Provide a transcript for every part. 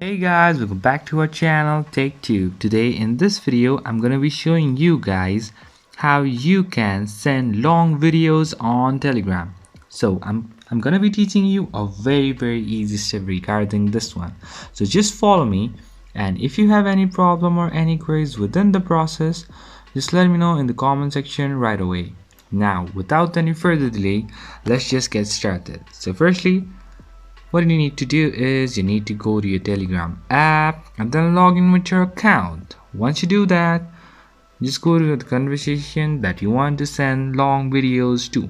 Hey guys, welcome back to our channel TechTube. Today in this video I'm gonna be showing you guys how you can send long videos on Telegram. So I'm gonna be teaching you a very easy step regarding this one. So just follow me, and if you have any problem or any queries within the process, just let me know in the comment section right away. Now without any further delay, let's just get started. So firstly, what you need to do is you need to go to your Telegram app and then log in with your account. Once you do that, just go to the conversation that you want to send long videos to.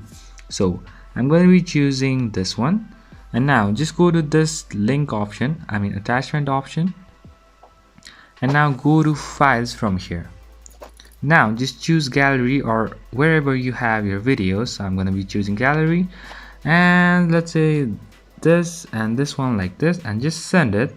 So I'm going to be choosing this one, and now just go to this link option, attachment option, and now go to files from here. Now just choose gallery or wherever you have your videos. So I'm going to be choosing gallery, and let's say this and this one like this, and just send it.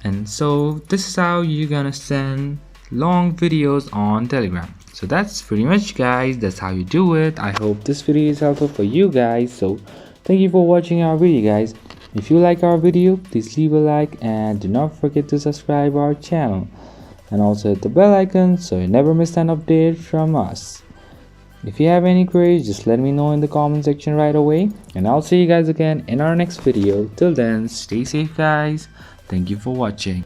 And so this is how you're gonna send long videos on Telegram. So that's pretty much, guys, that's how you do it. I hope this video is helpful for you guys. So thank you for watching our video, guys. If you like our video, please leave a like and do not forget to subscribe our channel, and also hit the bell icon so you never miss an update from us. If you have any queries, just let me know in the comment section right away, and I'll see you guys again in our next video. Till then, stay safe guys. Thank you for watching.